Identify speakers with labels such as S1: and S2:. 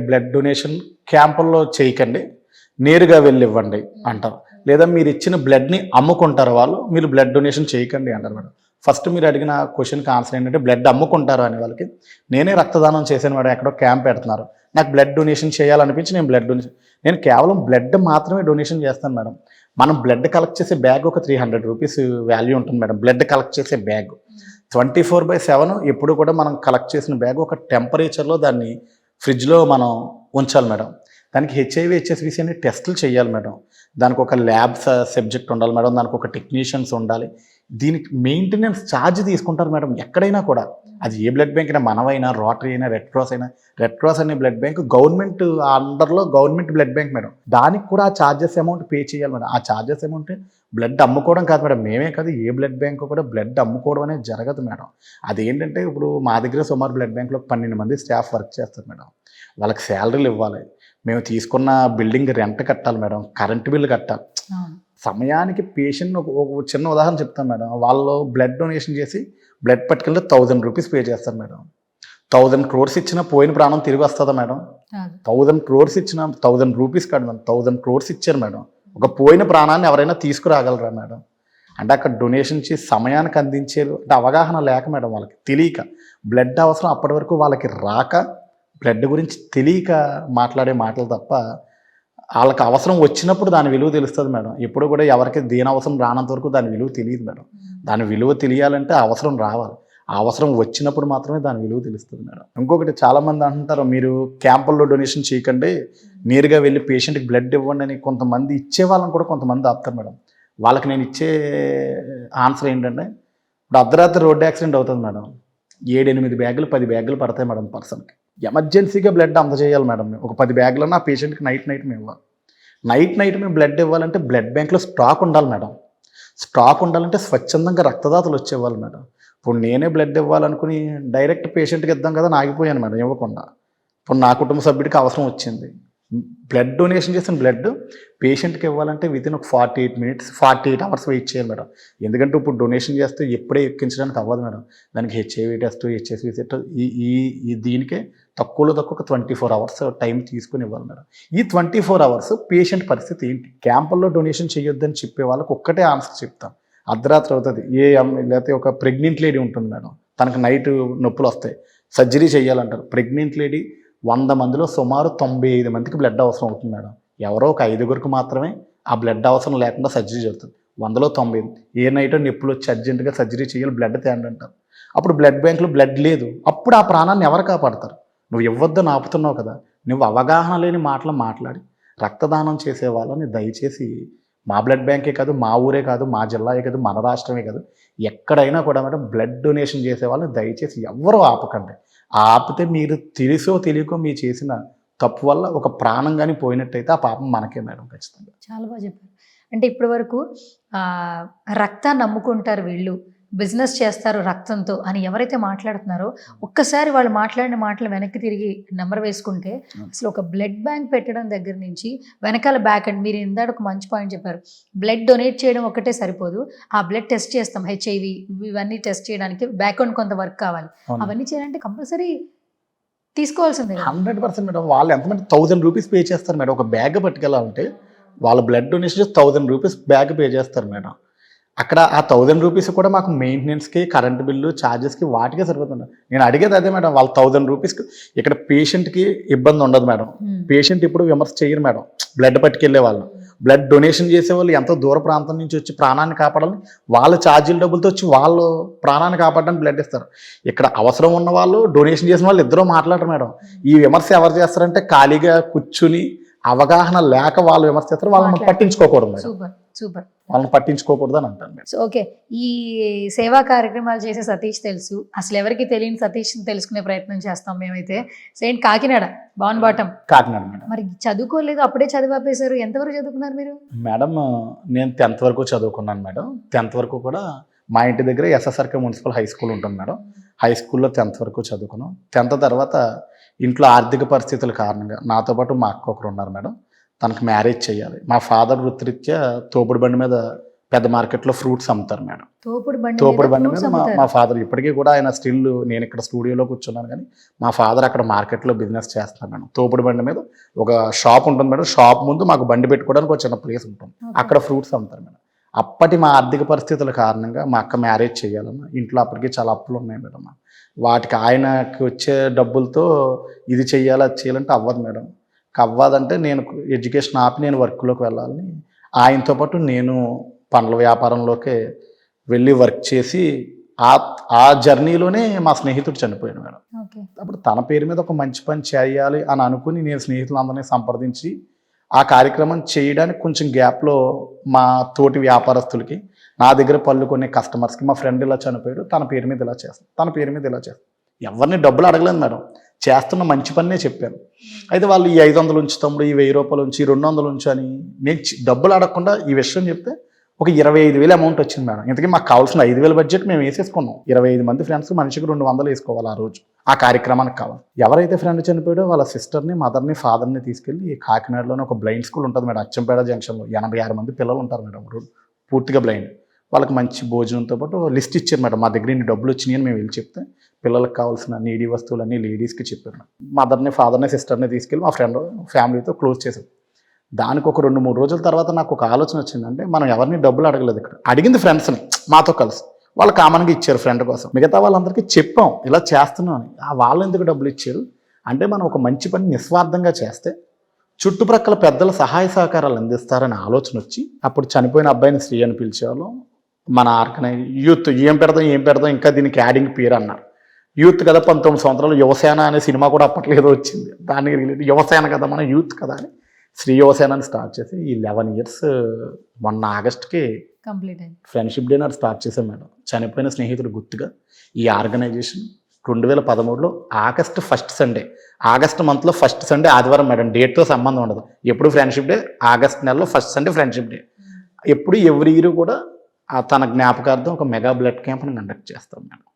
S1: Blood donation క్యాంపుల్లో చేయకండి, నేరుగా వెళ్ళి ఇవ్వండి అంటారు. లేదా మీరు ఇచ్చిన బ్లడ్ని అమ్ముకుంటారు వాళ్ళు, మీరు బ్లడ్ డొనేషన్ చేయకండి అంటారు మేడం. ఫస్ట్ మీరు అడిగిన క్వశ్చన్కి ఆన్సర్ ఏంటంటే బ్లడ్ అమ్ముకుంటారు అనే వాళ్ళకి, నేనే రక్తదానం చేశాను మేడం, ఎక్కడో క్యాంప్ పెడుతున్నారు, నాకు బ్లడ్ డొనేషన్ చేయాలనిపించి నేను బ్లడ్ డొనేషన్, నేను కేవలం బ్లడ్ మాత్రమే డొనేషన్ చేస్తాను మేడం. మనం బ్లడ్ కలెక్ట్ చేసే బ్యాగ్ ఒక 300 రూపీస్ వాల్యూ ఉంటుంది మేడం. బ్లడ్ కలెక్ట్ చేసే బ్యాగ్ 24/7 ఎప్పుడు కూడా మనం కలెక్ట్ చేసిన బ్యాగ్ ఒక టెంపరేచర్లో దాన్ని ఫ్రిడ్జ్లో మనం ఉంచాలి మేడం. దానికి హెచ్ఐవి హెచ్ఎస్విసి అనే టెస్టులు చేయాలి మేడం. దానికి ఒక ల్యాబ్ సబ్జెక్ట్ ఉండాలి మేడం, దానికి ఒక టెక్నీషియన్స్ ఉండాలి. దీనికి మెయింటెనెన్స్ ఛార్జ్ తీసుకుంటారు మేడం ఎక్కడైనా కూడా. అది ఏ బ్లడ్ బ్యాంక్ అయినా, మనవైనా, రోటరీ అయినా, రెడ్ క్రాస్ అయినా. రెడ్ క్రాస్ అనే బ్లడ్ బ్యాంక్ గవర్నమెంట్ అండర్లో గవర్నమెంట్ బ్లడ్ బ్యాంక్ మేడం. దానికి కూడా ఆ ఛార్జెస్ అమౌంట్ పే చేయాలి మేడం. ఆ ఛార్జెస్ అమౌంట్ బ్లడ్ అమ్ముకోవడం కాదు మేడం. మేమే కాదు, ఏ బ్లడ్ బ్యాంక్ కూడా బ్లడ్ అమ్ముకోవడం అనేది జరగదు మేడం. అదేంటంటే ఇప్పుడు మా దగ్గర సుమారు బ్లడ్ బ్యాంక్లో 12 మంది స్టాఫ్ వర్క్ చేస్తారు మేడం. వాళ్ళకి శాలరీలు ఇవ్వాలి, మేము తీసుకున్న బిల్డింగ్ రెంట్ కట్టాలి మేడం, కరెంటు బిల్లు కట్టాలి. సమయానికి పేషెంట్ ఒక చిన్న ఉదాహరణ చెప్తాను మేడం. వాళ్ళు బ్లడ్ డొనేషన్ చేసి బ్లడ్ పట్టుకెళ్ళి 1000 రూపీస్ పే చేస్తారు మేడం. 1000 crores ఇచ్చినా పోయిన ప్రాణం తిరిగి వస్తుందా మేడం? 1000 crores ఇచ్చిన 1000 రూపీస్ కాదు మేడం, 1000 crores ఇచ్చారు మేడం. ఒక పోయిన ప్రాణాన్ని ఎవరైనా తీసుకురాగలరా మేడం? అంటే అక్కడ డొనేషన్ చేసి సమయానికి అందించేది అంటే అవగాహన లేక మేడం, వాళ్ళకి తెలియక, బ్లడ్ అవసరం అప్పటి వరకు వాళ్ళకి రాక, బ్లడ్ గురించి తెలియక మాట్లాడే మాటలు తప్ప, వాళ్ళకి అవసరం వచ్చినప్పుడు దాని విలువ తెలుస్తుంది మేడం. ఎప్పుడు కూడా ఎవరికి దేని అవసరం రానంత వరకు దాని విలువ తెలియదు మేడం. దాని విలువ తెలియాలంటే అవసరం రావాలి, ఆ అవసరం వచ్చినప్పుడు మాత్రమే దాని విలువ తెలుస్తుంది మేడం. ఇంకొకటి చాలామంది అంటుంటారు, మీరు క్యాంపుల్లో డొనేషన్ చేయకండి, నేరుగా వెళ్ళి పేషెంట్కి బ్లడ్ ఇవ్వండి అని. కొంతమంది ఇచ్చే వాళ్ళని కూడా కొంతమంది ఆపుతారు మేడం. వాళ్ళకి నేను ఇచ్చే ఆన్సర్ ఏంటంటే, ఇప్పుడు అర్ధరాత్రి రోడ్డు యాక్సిడెంట్ అవుతుంది మేడం, 7-8 బ్యాగులు 10 బ్యాగులు పడతాయి మేడం పర్సన్కి. ఎమర్జెన్సీగా బ్లడ్ అందజేయాలి మేడం. ఒక 10 బ్యాగులన్నా ఆ పేషెంట్కి నైట్ మేము ఇవ్వాలి. నైట్ మేము బ్లడ్ ఇవ్వాలంటే బ్లడ్ బ్యాంక్లో స్టాక్ ఉండాలి మేడం. స్టాక్ ఉండాలంటే స్వచ్ఛందంగా రక్తదాతలు వచ్చేవాళ్ళు మేడం. ఇప్పుడు నేనే బ్లడ్ ఇవ్వాలనుకుని డైరెక్ట్ పేషెంట్కి ఇద్దాం కదా అని ఆగిపోయాను మేడం ఇవ్వకుండా. ఇప్పుడు నా కుటుంబ సభ్యుడికి అవసరం వచ్చింది, బ్లడ్ డొనేషన్ చేసిన బ్లడ్ పేషెంట్కి ఇవ్వాలంటే వితిన్ ఒక 48 అవర్స్ వెయిట్ చేయాలి మేడం. ఎందుకంటే ఇప్పుడు డొనేషన్ చేస్తే ఎప్పుడే ఎక్కించడానికి అవ్వదు మేడం. దానికి హెచ్ఐవి టెస్ట్, హెచ్ఎస్వి టెస్ట్, ఈ దీనికే తక్కువ 24 అవర్స్ టైం తీసుకుని ఇవ్వాలి మేడం. ఈ 24 అవర్స్ పేషెంట్ పరిస్థితి ఏంటి? క్యాంపుల్లో డొనేషన్ చేయొద్దని చెప్పే వాళ్ళకి ఒక్కటే ఆన్సర్ చెప్తాను. అర్ధరాత్రి అవుతుంది, లేకపోతే ఒక ప్రెగ్నెంట్ లేడీ ఉంటుంది మేడం, తనకు నైట్ నొప్పులు వస్తాయి, సర్జరీ చేయాలంటారు. ప్రెగ్నెంట్ లేడీ 100 మందిలో సుమారు 95 మందికి బ్లడ్ అవసరం అవుతుంది మేడం. ఎవరో ఒక 5గురికి మాత్రమే ఆ బ్లడ్ అవసరం లేకుండా సర్జరీ జరుగుతుంది. 100లో 90 ఏ నైటో నొప్పులు వచ్చి అర్జెంటుగా సర్జరీ చేయాలి, బ్లడ్ తేండి అంటారు. అప్పుడు బ్లడ్ బ్యాంకులో బ్లడ్ లేదు, అప్పుడు ఆ ప్రాణాన్ని ఎవరు కాపాడతారు? నువ్వు ఇవ్వద్దని ఆపుతున్నావు కదా. నువ్వు అవగాహన లేని మాటలు మాట్లాడి రక్తదానం చేసే వాళ్ళని దయచేసి, మా బ్లడ్ బ్యాంకే కాదు, మా ఊరే కాదు, మా జిల్లాయే కాదు, మన రాష్ట్రమే కాదు, ఎక్కడైనా కూడా మేడం బ్లడ్ డొనేషన్ చేసే వాళ్ళని దయచేసి ఎవ్వరూ ఆపకండి. ఆపితే మీరు తెలుసో తెలియకో మీరు చేసిన తప్పు వల్ల ఒక ప్రాణం కానీ పోయినట్టయితే ఆ పాపం మనకే మేడం ఖచ్చితంగా.
S2: చాలా బాగా చెప్పారు. అంటే ఇప్పటి వరకు రక్తాన్ని నమ్ముకుంటారు వీళ్ళు, బిజినెస్ చేస్తారు రక్తంతో అని ఎవరైతే మాట్లాడుతున్నారో, ఒక్కసారి వాళ్ళు మాట్లాడిన మాటలు వెనక్కి తిరిగి నెంబర్ వేసుకుంటే అసలు ఒక బ్లడ్ బ్యాంక్ పెట్టడం దగ్గర నుంచి వెనకాల బ్యాక్ అండ్, మీరు ఇందాక ఒక మంచి పాయింట్ చెప్పారు, బ్లడ్ డొనేట్ చేయడం ఒకటే సరిపోదు, ఆ బ్లడ్ టెస్ట్ చేస్తాం, హెచ్ఐవి ఇవన్నీ టెస్ట్ చేయడానికి బ్యాక్గ్రౌండ్ కొంత వర్క్ కావాలి. అవన్నీ చేయాలంటే కంపల్సరీ తీసుకోవాల్సిందే.
S1: 100% మేడం. వాళ్ళు ఎంతమంది 1000 రూపీస్ పే చేస్తారు మేడం. ఒక బ్యాగ్ పట్టుకెళ్ళాలంటే వాళ్ళ blood donation 1000 rupees bag pay చేస్తారు మేడం. అక్కడ ఆ 1000 రూపీస్ కూడా మాకు మెయింటెనెన్స్కి, కరెంట్ బిల్లు, ఛార్జెస్కి వాటికే సరిపోతుంది. నేను అడిగేది అదే మేడం, వాళ్ళు 1000 రూపీస్కి ఇక్కడ పేషెంట్కి ఇబ్బంది ఉండదు మేడం. పేషెంట్ ఇప్పుడు విమర్శ చేయరు మేడం. బ్లడ్ పట్టుకెళ్ళే వాళ్ళు, బ్లడ్ డొనేషన్ చేసే వాళ్ళు ఎంతో దూర ప్రాంతం నుంచి వచ్చి ప్రాణాన్ని కాపాడాలని వాళ్ళ ఛార్జీల డబ్బులతో వచ్చి వాళ్ళు ప్రాణాన్ని కాపాడడానికి బ్లడ్ ఇస్తారు. ఇక్కడ అవసరం ఉన్న వాళ్ళు, డొనేషన్ చేసిన వాళ్ళు ఇద్దరూ మాట్లాడరు మేడం. ఈ విమర్శ ఎవరు చేస్తారంటే ఖాళీగా కూర్చుని అవగాహన లేక వాళ్ళు విమర్శ చేస్తారు, వాళ్ళని పట్టించుకోకూడదు మేడం.
S2: సూపర్,
S1: వాళ్ళని పట్టించుకోకూడదు అని అంటాను.
S2: సో ఓకే, ఈ సేవా కార్యక్రమాలు చేసే సతీష్ తెలుసు, అసలు ఎవరికి తెలియని సతీష్ తెలుసుకునే ప్రయత్నం చేస్తాం మేమైతే. సేంట్ కాకినాడ బాన్ బాటం
S1: కాకినాడ మేడం.
S2: మరి చదువుకోలేదు, అప్పుడే చదివాపేశారు, ఎంతవరకు చదువుకున్నారు మీరు?
S1: మేడం నేను 10th వరకు చదువుకున్నాను మేడం. 10th వరకు కూడా మా ఇంటి దగ్గర ఎస్ఎస్ఆర్కే మున్సిపల్ హై స్కూల్ ఉంటుంది మేడం. హై స్కూల్లో 10th వరకు చదువుకున్నాం. 10th తర్వాత ఇంట్లో ఆర్థిక పరిస్థితుల కారణంగా నాతో పాటు మా అక్క ఒకరు ఉన్నారు మేడం, తనకు మ్యారేజ్ చేయాలి. మా ఫాదర్ వృత్తిరీత్యా తోపుడు బండి మీద పెద్ద మార్కెట్లో ఫ్రూట్స్ అమ్ముతారు మేడం.
S2: తోపుడు
S1: తోపుడు బండి
S2: fruits
S1: మీద
S2: అమ్ముతారు.
S1: మా ఫాదర్ ఇప్పటికీ కూడా ఆయన స్టిల్, నేను ఇక్కడ స్టూడియోలో కూర్చున్నాను కానీ మా ఫాదర్ అక్కడ మార్కెట్లో బిజినెస్ చేస్తున్నారు మేడం. తోపుడు బండి మీద ఒక షాప్ ఉంటుంది మేడం. షాప్ ముందు మాకు బండి పెట్టుకోవడానికి ఒక చిన్న ప్లేస్ ఉంటుంది,
S2: Okay.
S1: అక్కడ ఫ్రూట్స్ అమ్ముతారు మేడం. అప్పటి మా ఆర్థిక పరిస్థితుల కారణంగా మా అక్క మ్యారేజ్ చేయాలన్నా ఇంట్లో అప్పటికే చాలా అప్పులు ఉన్నాయి మేడం. వాటికి ఆయనకి వచ్చే డబ్బులతో ఇది చెయ్యాలి అది చేయాలంటే అవ్వదు మేడం. అవ్వదంటే నేను ఎడ్యుకేషన్ ఆపి నేను వర్క్లోకి వెళ్ళాలని, ఆయనతో పాటు నేను పండ్ల వ్యాపారంలోకి వెళ్ళి వర్క్ చేసి ఆ జర్నీలోనే మా స్నేహితుడు చనిపోయాడు మేడం.
S2: ఓకే.
S1: అప్పుడు తన పేరు మీద ఒక మంచి పని చేయాలి అని అనుకుని నేను స్నేహితులందరినీ సంప్రదించి ఆ కార్యక్రమం చేయడానికి కొంచెం గ్యాప్లో మా తోటి వ్యాపారస్తులకి, నా దగ్గర పళ్ళు కొనే కస్టమర్స్కి, మా ఫ్రెండ్ ఇలా చనిపోయాడు, తన పేరు మీద ఇలా చేస్తాను, తన పేరు మీద ఇలా చేస్తాను, ఎవరిని డబ్బులు అడగలేదు మేడం, చేస్తున్న మంచి పనే చెప్పాను. అయితే వాళ్ళు ఈ 500 ఉంచు తమ్ముడు, ఈ 1000 రూపాయలు ఉంచి, 200 ఉంచు అని నేను డబ్బులు అడగకుండా ఈ విషయం చెప్తే ఒక 25,000 అమౌంట్ వచ్చింది మేడం. ఇంతకీ మాకు కావాల్సిన 5,000 బడ్జెట్ మేము వేసేసుకున్నాం. 25 మంది ఫ్రెండ్స్ మనిషికి 200 వేసుకోవాలి ఆ రోజు ఆ కార్యక్రమానికి కావాలి. ఎవరైతే ఫ్రెండ్ చనిపోయాడో వాళ్ళ సిస్టర్ని, మదర్ని, ఫాదర్ని తీసుకెళ్ళి కాకినాడలోనే ఒక బ్లైండ్ స్కూల్ ఉంటుంది మేడం, అచ్చంపేట జంక్షన్లో. 86 మంది పిల్లలు ఉంటారు మేడం, పూర్తిగా బ్లైండ్. వాళ్ళకి మంచి భోజనంతో పాటు లిస్ట్ ఇచ్చారు మేడం. మా దగ్గర ఇన్ని డబ్బులు వచ్చినాయి అని మేము వెళ్ళి చెప్తే పిల్లలకు కావాల్సిన నీడీ వస్తువులన్నీ లేడీస్కి చెప్పారు. మదర్ని, ఫాదర్ని, సిస్టర్ని తీసుకెళ్ళి మా ఫ్రెండ్ ఫ్యామిలీతో క్లోజ్ చేశారు. దానికి ఒక 2-3 రోజుల తర్వాత నాకు ఒక ఆలోచన వచ్చిందంటే, మనం ఎవరిని డబ్బులు అడగలేదు, ఇక్కడ అడిగింది ఫ్రెండ్స్ని మాతో కలిసి. వాళ్ళు కామన్గా ఇచ్చారు ఫ్రెండ్ కోసం. మిగతా వాళ్ళందరికీ చెప్పాం ఇలా చేస్తున్నాం అని. వాళ్ళు ఎందుకు డబ్బులు ఇచ్చారు అంటే, మనం ఒక మంచి పని నిస్వార్థంగా చేస్తే చుట్టుప్రక్కల పెద్దల సహాయ సహకారాలు అందిస్తారని ఆలోచన వచ్చి, అప్పుడు చనిపోయిన అబ్బాయిని శ్రీ అని పిలిచేవాళ్ళం. మన యూత్ ఏం పెడదాం ఇంకా దీనికి యాడింగ్ పేరు అన్నారు. యూత్ కదా, 19 సంవత్సరాలు, యువసేన అనే సినిమా కూడా అప్పట్లో ఏదో వచ్చింది, దానికి రిలేటెడ్ యువసేన కదా, మన యూత్ కదా అని శ్రీ యువసేన అని స్టార్ట్ చేసి ఈ 11 ఇయర్స్ మొన్న ఆగస్ట్కి
S2: కంప్లీట్ అయింది.
S1: ఫ్రెండ్షిప్ డే నాడు స్టార్ట్ చేశాం మేడం. చనిపోయిన స్నేహితుడు గుర్తుగా ఈ ఆర్గనైజేషన్ 2013లో ఆగస్ట్ ఫస్ట్ సండే, ఆగస్ట్ మంత్లో ఫస్ట్ సండే ఆదివారం మేడం. డేట్తో సంబంధం ఉండదు. ఎప్పుడు ఫ్రెండ్షిప్ డే, ఆగస్ట్ నెలలో ఫస్ట్ సండే ఫ్రెండ్షిప్ డే. ఎప్పుడు ఎవ్రీ ఇయర్ కూడా తన జ్ఞాపకార్థం ఒక మెగా బ్లడ్ క్యాంప్ని కండక్ట్ చేస్తాం మేడం.